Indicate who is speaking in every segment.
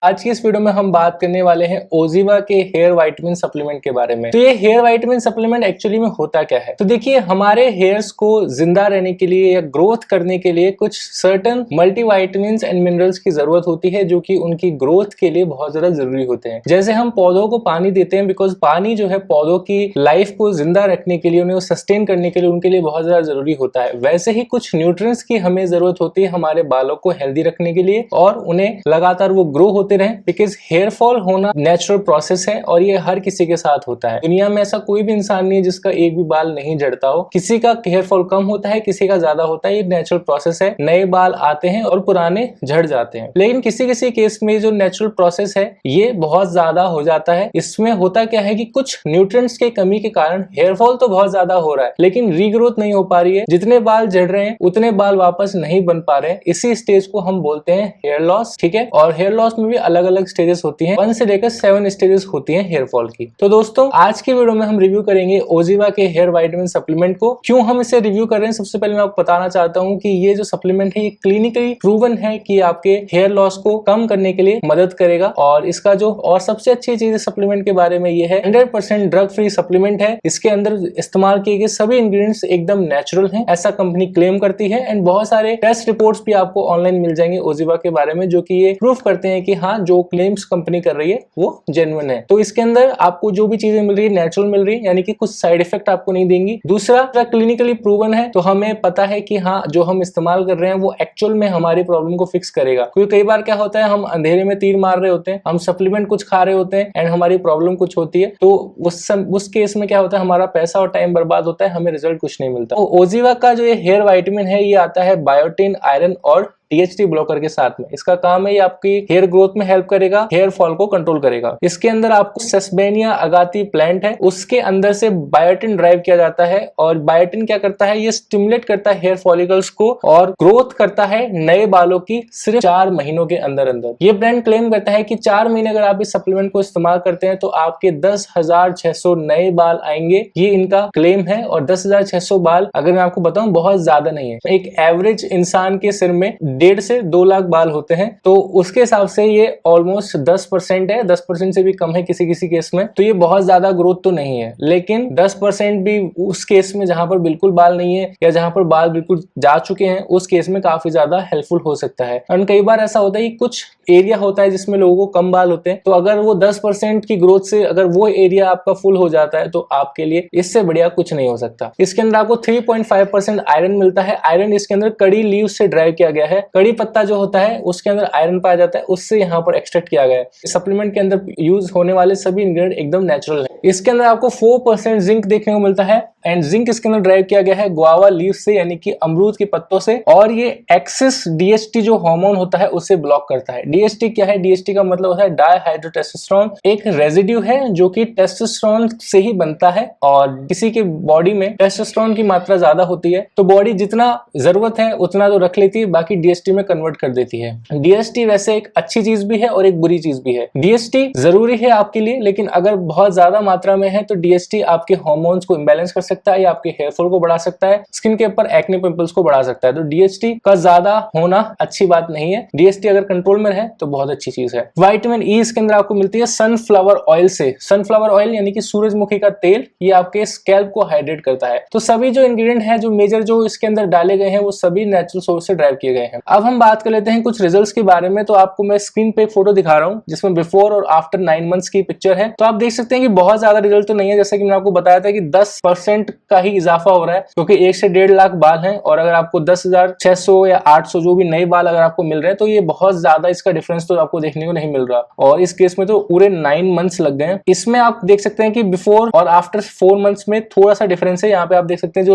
Speaker 1: आज की इस वीडियो में हम बात करने वाले हैं ओजीवा के हेयर वाइटमिन सप्लीमेंट के बारे में। तो ये हेयर वाइटमिन सप्लीमेंट एक्चुअली में होता क्या है? तो देखिए, हमारे हेयर्स को जिंदा रहने के लिए या ग्रोथ करने के लिए कुछ सर्टेन मल्टीविटामिन्स एंड मिनरल्स की जरूरत होती है, जो कि उनकी ग्रोथ के लिए बहुत ज्यादा जरूरी होते हैं। जैसे हम पौधों को पानी देते हैं, बिकॉज पानी जो है पौधों की लाइफ को जिंदा रखने के लिए, उन्हें सस्टेन करने के लिए उनके लिए बहुत ज्यादा जरूरी होता है। वैसे ही कुछ न्यूट्रिएंट्स की हमें जरूरत होती है हमारे बालों को हेल्दी रखने के लिए, और उन्हें लगातार वो ग्रो होते रहे, बिकॉज हेयर फॉल होना नेचुरल प्रोसेस है और ये हर किसी के साथ होता है। दुनिया में ऐसा कोई भी इंसान नहीं है जिसका एक भी बाल नहीं झड़ता हो। किसी का हेयर फॉल कम होता है, किसी का ज्यादा होता है। ये नेचुरल प्रोसेस है। नए बाल आते हैं और पुराने झड़ जाते हैं। लेकिन किसी किसी केस में जो नेचुरल प्रोसेस है ये बहुत ज्यादा हो जाता है। इसमें होता क्या है कि कुछ न्यूट्रिएंट्स के कमी के कारण हेयर फॉल तो बहुत ज्यादा हो रहा है, लेकिन रीग्रोथ नहीं हो पा रही है। जितने बाल झड़ रहे हैं उतने बाल वापस नहीं बन पा रहे हैं। इसी स्टेज को हम बोलते हैं हेयर लॉस। ठीक है, और हेयर लॉस में भी अलग अलग स्टेजेस होती हैं। 1 से लेकर 7 स्टेजेस होती हैं हेयर फॉल की। तो दोस्तों, आज की वीडियो में हम रिव्यू करेंगे ओजीवा के हेयर वाइटमिन सप्लीमेंट को। क्यों हम इसे रिव्यू कर रहे हैं, सबसे पहले मैं आपको बताना चाहता हूं कि ये जो सप्लीमेंट है ये क्लिनिकली प्रूवन है कि आपके हेयर लॉस को कम करने के लिए मदद करेगा। और इसका जो और सबसे अच्छी चीज सप्लीमेंट के बारे में ये है 100% ड्रग फ्री सप्लीमेंट है। इसके अंदर इस्तेमाल किए गए सभी इंग्रेडिएंट्स एकदम नेचुरल हैं, ऐसा कंपनी क्लेम करती है। एंड बहुत सारे टेस्ट रिपोर्ट्स भी आपको ऑनलाइन मिल जाएंगे ओजीवा के बारे में, जो कि ये प्रूफ करते हैं कि हाँ, जो क्लेम्स कंपनी कर रही है वो जेन्युइन है। तो इसके अंदर आपको जो भी चीजें मिल रही है नेचुरल मिल रही है, यानी कि कुछ साइड इफेक्ट आपको नहीं देंगी। दूसरा, क्लिनिकली प्रूवन है, तो हमें पता है कि हाँ, जो हम इस्तेमाल कर रहे हैं वो एक्चुअल में हमारी प्रॉब्लम को फिक्स करेगा। क्योंकि कई बार क्या होता है, हम अंधेरे में तीर मार रहे होते हैं, हम सप्लीमेंट कुछ खा रहे होते हैं एंड हमारी प्रॉब्लम कुछ होती है, तो उस केस में क्या होता है, हमारा पैसा और टाइम बर्बाद होता है, हमें रिजल्ट कुछ नहीं मिलता। तो ओजीवा का जो ये हेयर वाइटमिन है ये आता है बायोटिन, आयरन और THT ब्लॉकर के साथ में। इसका काम है ये आपकी हेयर ग्रोथ में हेल्प करेगा, हेयर फॉल को कंट्रोल करेगा। इसके अंदर आपको सेसबेनिया अगाती प्लांट है, उसके अंदर से बायोटिन ड्राइव किया जाता है। और बायोटिन क्या करता है, ये स्टिमुलेट करता है हेयर फॉलिकल्स को और ग्रोथ करता है नए बालों की सिर्फ 4 महीनों के अंदर अंदर। ये ब्रांड क्लेम करता है कि 4 महीने अगर आप इस सप्लीमेंट को इस्तेमाल करते हैं तो आपके 10,600 नए बाल आएंगे। ये इनका क्लेम है। और 10,600 बाल, अगर मैं आपको बताऊं, बहुत ज्यादा नहीं है। एक एवरेज इंसान के सिर में 1.5 से 2 लाख बाल होते हैं, तो उसके हिसाब से ये ऑलमोस्ट 10% है। 10% से भी कम है किसी किसी केस में। तो ये बहुत ज्यादा ग्रोथ तो नहीं है, लेकिन 10% भी उस केस में जहां पर बिल्कुल बाल नहीं है या जहां पर बाल बिल्कुल जा चुके हैं, उस केस में काफी ज्यादा हेल्पफुल हो सकता है। और कई बार ऐसा होता है कि कुछ एरिया होता है जिसमें लोगों को कम बाल होते हैं, तो अगर वो 10% की ग्रोथ से अगर वो एरिया आपका फुल हो जाता है तो आपके लिए इससे बढ़िया कुछ नहीं हो सकता। इसके अंदर आपको 3.5% आयरन मिलता है। आयरन इसके अंदर कड़ी लीव से ड्राइव किया गया है। कड़ी पत्ता जो होता है उसके अंदर आयरन पाया जाता है, उससे यहाँ पर एक्सट्रैक्ट किया गया है। सप्लीमेंट के अंदर यूज होने वाले सभी इंग्रेडिएंट एकदम नेचुरल है। इसके अंदर आपको 4% जिंक देखने को मिलता है। एंड जिंक इसके अंदर ड्राइव किया गया है गुआवा लीव से, यानी कि अमरूद के पत्तों से। और ये एक्सेस DHT जो हार्मोन होता है उसे ब्लॉक करता है। DHT क्या है? DHT का मतलब होता है डाइहाइड्रोटेस्टोस्टेरोन। एक रेजिड्यू है जो कि टेस्टोस्टेरोन से ही बनता है। और किसी के बॉडी में टेस्टोस्टेरोन की मात्रा ज्यादा होती है तो बॉडी जितना जरूरत है उतना तो रख लेती है, बाकी DHT में कन्वर्ट कर देती है। DHT वैसे एक अच्छी चीज भी है और एक बुरी चीज भी है। DHT जरूरी है आपके लिए, लेकिन अगर बहुत ज्यादा मात्रा में है तो DHT आपके हार्मोन्स को इम्बैलेंस कर सकता है या आपके हेयर फॉल को बढ़ा सकता है, स्किन के ऊपर एक्ने पिंपल्स को बढ़ा सकता है। तो DHT का ज्यादा होना अच्छी बात नहीं है। DHT अगर कंट्रोल में रहे तो बहुत अच्छी चीज है। विटामिन E इसके अंदर आपको मिलती है सनफ्लावर ऑयल से। सनफ्लावर ऑयल यानी कि सूरजमुखी का तेल, ये आपके स्कैल्प को हाइड्रेट करता है। तो सभी जो इंग्रेडिएंट है, जो मेजर जो इसके अंदर डाले गए हैं, वो सभी नेचुरल सोर्स से ड्राइव किए गए हैं। अब हम बात कर लेते हैं कुछ रिजल्ट्स के बारे में। तो आपको मैं स्क्रीन पे एक फोटो दिखा रहा हूँ जिसमें बिफोर और आफ्टर 9 मंथ्स की पिक्चर है। तो आप देख सकते हैं कि बहुत ज्यादा रिजल्ट तो नहीं है। जैसे कि मैंने आपको बताया था कि 10% का ही इजाफा हो रहा है, क्योंकि 1 से 1.5 लाख बाल हैं। और अगर आपको 10,600 या 800 जो भी नए बाल अगर आपको मिल रहे हैं, तो ये बहुत ज्यादा इसका डिफरेंस तो आपको देखने को नहीं मिल रहा। और इस केस में तो पूरे 9 मंथ्स लग गए हैं। इसमें आप देख सकते हैं कि बिफोर और आफ्टर 4 मंथ्स में थोड़ा सा डिफरेंस है। यहाँ पे आप देख सकते हैं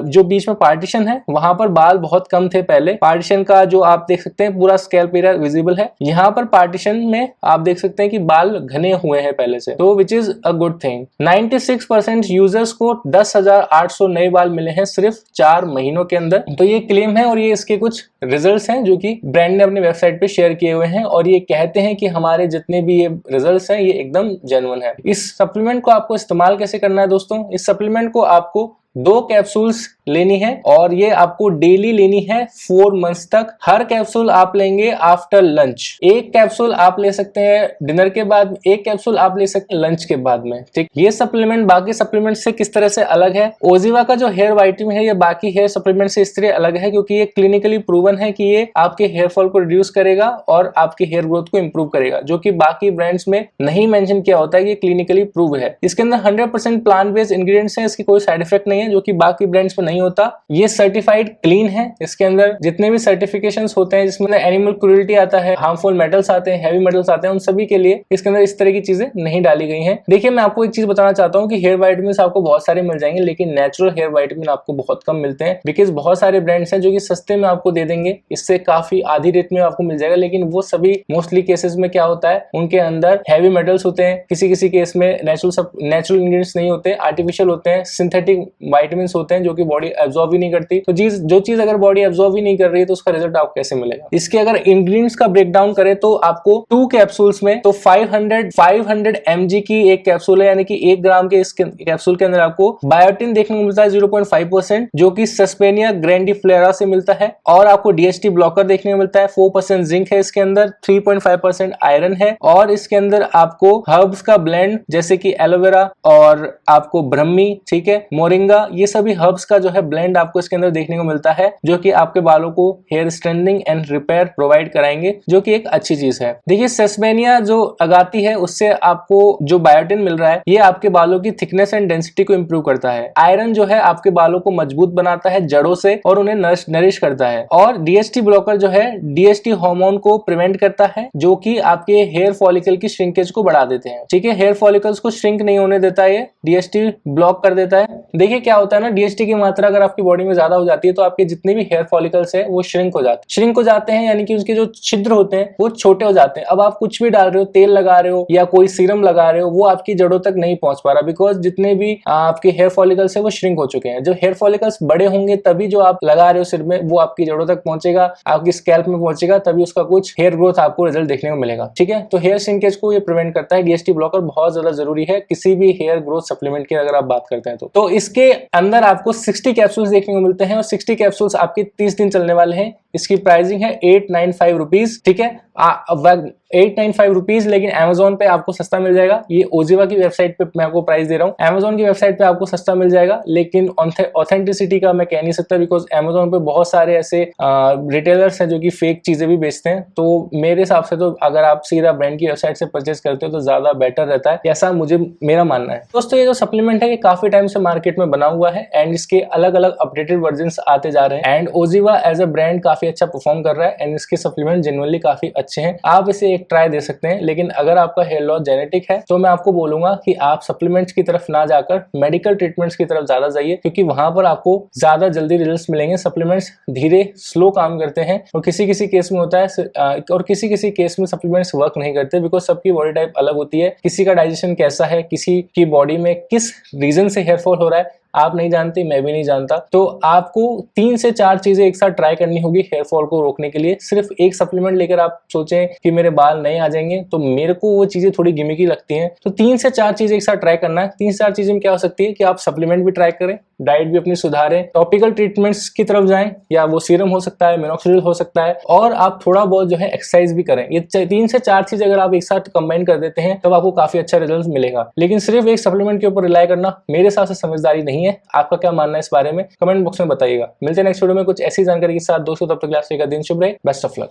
Speaker 1: जो बीच में पार्टीशन है, वहां पर बाल बहुत कम थे पहले। पार्टीशन का जो आप देख सकते हैं पूरा स्कैल्प एरिया विजिबल है। यहाँ पर पार्टीशन में आप देख सकते हैं कि बाल घने हुए हैं पहले से, तो which is a good thing. 96% users को 10,800 नए बाल मिले हैं सिर्फ 4 महीनों के अंदर। तो ये क्लेम है और ये इसके कुछ रिजल्ट्स हैं जो कि ब्रांड ने अपने वेबसाइट पे शेयर किए हुए हैं। और ये कहते हैं कि हमारे जितने भी ये रिजल्ट्स हैं ये एकदम जेन्युइन है। इस सप्लीमेंट को आपको इस्तेमाल कैसे करना है दोस्तों? इस सप्लीमेंट को आपको 2 कैप्सूल्स लेनी है और ये आपको डेली लेनी है 4 मंथ्स तक। हर कैप्सूल आप लेंगे आफ्टर लंच। एक कैप्सूल आप ले सकते हैं डिनर के बाद, एक कैप्सूल आप ले सकते हैं लंच के बाद में। ठीक, ये सप्लीमेंट बाकी सप्लीमेंट से किस तरह से अलग है? ओजिवा का जो हेयर वाइटमिन है ये बाकी हेयर सप्लीमेंट से इस तरह अलग है क्योंकि ये क्लिनिकली प्रूवन है कि ये आपके हेयर फॉल को रिड्यूस करेगा और आपके हेयर ग्रोथ को इंप्रूव करेगा, जो कि बाकी ब्रांड्स में नहीं मेंशन किया होता है। ये क्लिनिकली प्रूव है। इसके अंदर 100% प्लांट बेस्ड इंग्रेडिएंट्स हैं, इसकी कोई साइड इफेक्ट नहीं है, जो कि बाकी ब्रांड्स में नहीं होता। ये सर्टिफाइड क्लीन है। इसके अंदर जितने भी सर्टिफिकेशंस होते हैं जिसमें एनिमल क्रूरल्टी आता है, हार्मफुल मेटल्स आते हैं, हैवी मेटल्स आते हैं, उन सभी के लिए इसके अंदर इस तरह की चीजें नहीं डाली गई हैं। देखिए, मैं आपको एक चीज बताना चाहता हूँ कि हेयर वाइटमिन आपको बहुत सारे मिल जाएंगे, लेकिन नेचुरल हेयर वाइटमिन आपको बहुत कम मिलते हैं, बिकॉज बहुत सारे ब्रांड्स हैं जो कि सस्ते में आपको दे देंगे, इससे काफी आधी रेट में आपको मिल जाएगा। लेकिन वो सभी मोस्टली केसेस में क्या होता है, उनके अंदर हैवी मेटल्स होते हैं, किसी किसी केस में नेचुरल इंग्रेडिएंट्स नहीं होते, आर्टिफिशियल होते हैं, सिंथेटिक वाइटमिन होते हैं जो कि बॉडी एब्जॉर्ब ही नहीं करती। तो जो चीज अगर बॉडी एब्जॉर्ब ही नहीं कर रही है तो उसका रिजल्ट आपको कैसे मिलेगा? इसके अगर इंग्रेडिएंट्स का ब्रेकडाउन करें तो आपको 2 कैप्सूल्स में तो 500 mg की एक कैप्सूल है, यानी कि 1 ग्राम के इस कैप्सूल के अंदर आपको बायोटिन देखने को मिलता है 0.5%, जो कि सस्पेनिया ग्रैंडिफ्लोरा से मिलता है। और आपको डीएचटी ब्लॉकर देखने को मिलता है, 4% जिंक है इसके अंदर, 3.5% आयरन है। और इसके अंदर आपको हर्ब्स का ब्लेंड जैसे कि एलोवेरा और आपको ब्रह्मी, ठीक है, मोरिंगा, ये सभी हर्ब्स का जो है ब्लेंड आपको इसके अंदर देखने को मिलता है, जो कि आपके बालों को hair strengthening and repair provide कराएंगे, जो कि एक अच्छी चीज है। देखिए, सेस्मेनिया जो अगाती है उससे आपको जो बायोटिन मिल रहा है ये आपके बालों की थिकनेस एंड डेंसिटी को इंप्रूव करता है। आयरन जो है आपके बालों को मजबूत बनाता है जड़ों से और उन्हें नरिश करता है। और डीएचटी ब्लॉकर जो है डीएचटी हार्मोन को प्रिवेंट करता है, जो कि आपके हेयर फॉलिकल की श्रिंकेज को बढ़ा देते हैं। ठीक है, हेयर फॉलिकल्स को श्रिंक नहीं होने देता है, ये डीएचटी ब्लॉक कर देता है। देखिए क्या होता है ना, डीएचटी की मात्रा अगर आपकी बॉडी में ज्यादा हो जाती है तो आपके जितने भी हेयर फॉलिकल्स है वो श्रिंक हो जाते हैं, यानी कि उसके जो छिद्र होते हैं वो छोटे हो जाते हैं। अब आप कुछ भी डाल रहे हो, तेल लगा रहे हो या कोई सीरम लगा रहे हो, वो आपकी जड़ों तक नहीं पहुंच पा रहा, बिकॉज जितने भी आपके हेयर फॉलिकल्स है वो श्रिंक हो चुके हैं। जो हेयर फॉलिकल्स बड़े होंगे तभी जो आप लगा रहे हो सिर में वो आपकी जड़ों तक पहुंचेगा, आपकी स्कैल्प में पहुंचेगा, तभी उसका कुछ हेयर ग्रोथ आपको रिजल्ट देखने को मिलेगा। ठीक है, तो हेयर श्रिंकेज को ये प्रिवेंट करता है। डीएचटी ब्लॉकर बहुत ज्यादा जरूरी है किसी भी हेयर ग्रोथ सप्लीमेंट की अगर आप बात करते हैं तो इसके अंदर आपको 60 कैप्सूल्स देखने को मिलते हैं और 60 कैप्सूल्स आपके 30 दिन चलने वाले हैं। इसकी प्राइसिंग है 895 रुपीज। ठीक है, 895 रुपीज, लेकिन Amazon पे आपको सस्ता मिल जाएगा। ये ओजिवा की वेबसाइट पे मैं आपको प्राइस दे रहा हूँ, Amazon की वेबसाइट पे आपको सस्ता मिल जाएगा, लेकिन ऑथेंटिसिटी का मैं कह नहीं सकता, बिकॉज Amazon पे बहुत सारे ऐसे रिटेलर्स हैं जो कि फेक चीजें भी बेचते हैं। तो मेरे हिसाब से तो अगर आप सीधा ब्रांड की वेबसाइट से परचेज करते हो तो ज्यादा बेटर रहता है, ऐसा मेरा मानना है। दोस्तों, ये जो सप्लीमेंट है ये काफी टाइम से मार्केट में बना हुआ है एंड इसके अलग अलग अपडेटेड वर्जन आते जा रहे हैं एंड ओजिवा एज अ ब्रांड काफी अच्छा परफॉर्म कर रहा है एंड इसके सप्लीमेंट जेन्युइनली काफी अच्छे हैं। आप इसे एक ट्राई दे सकते हैं, लेकिन अगर आपका हेयर लॉस जेनेटिक है तो मैं आपको बोलूंगा कि आप सप्लीमेंट्स की तरफ ना जाकर मेडिकल ट्रीटमेंट्स की तरफ ज्यादा जाइए, क्योंकि वहां पर आपको ज्यादा जल्दी रिजल्ट्स मिलेंगे। सप्लीमेंट्स धीरे स्लो काम करते हैं और किसी किसी केस में होता है और किसी किसी केस में सप्लीमेंट्स वर्क नहीं करते, बिकॉज सबकी बॉडी टाइप अलग होती है। किसी का डाइजेशन कैसा है, किसी की बॉडी में किस रीजन से हेयर फॉल हो रहा है आप नहीं जानते, मैं भी नहीं जानता। तो आपको 3 से 4 चीजें एक साथ ट्राई करनी होगी हेयर फॉल को रोकने के लिए। सिर्फ एक सप्लीमेंट लेकर आप सोचें कि मेरे बाल नहीं आ जाएंगे, तो मेरे को वो चीजें थोड़ी गिमिकी लगती हैं। तो 3 से 4 चीजें एक साथ ट्राई करना है। 3 से 4 चीजें में क्या हो सकती है कि आप सप्लीमेंट भी ट्राई करें, डाइट भी अपनी सुधारें, टॉपिकल ट्रीटमेंट्स की तरफ जाएं, या वो सीरम हो सकता है, मिनॉक्सिडिल हो सकता है, और आप थोड़ा बहुत जो है एक्सरसाइज भी करें। ये 3 से 4 चीज अगर आप एक साथ कंबाइन कर देते हैं तब आपको काफी अच्छा रिजल्ट मिलेगा। लेकिन सिर्फ एक सप्लीमेंट के ऊपर रिलाई करना मेरे हिसाब से समझदारी नहीं है। आपका क्या मानना है इस बारे में कमेंट बॉक्स में बताइएगा। मिलते हैं नेक्स्ट वीडियो में कुछ ऐसी जानकारी के साथ। दोस्तों, तब तक के लिए आपका दिन शुभ रहे। Best of luck.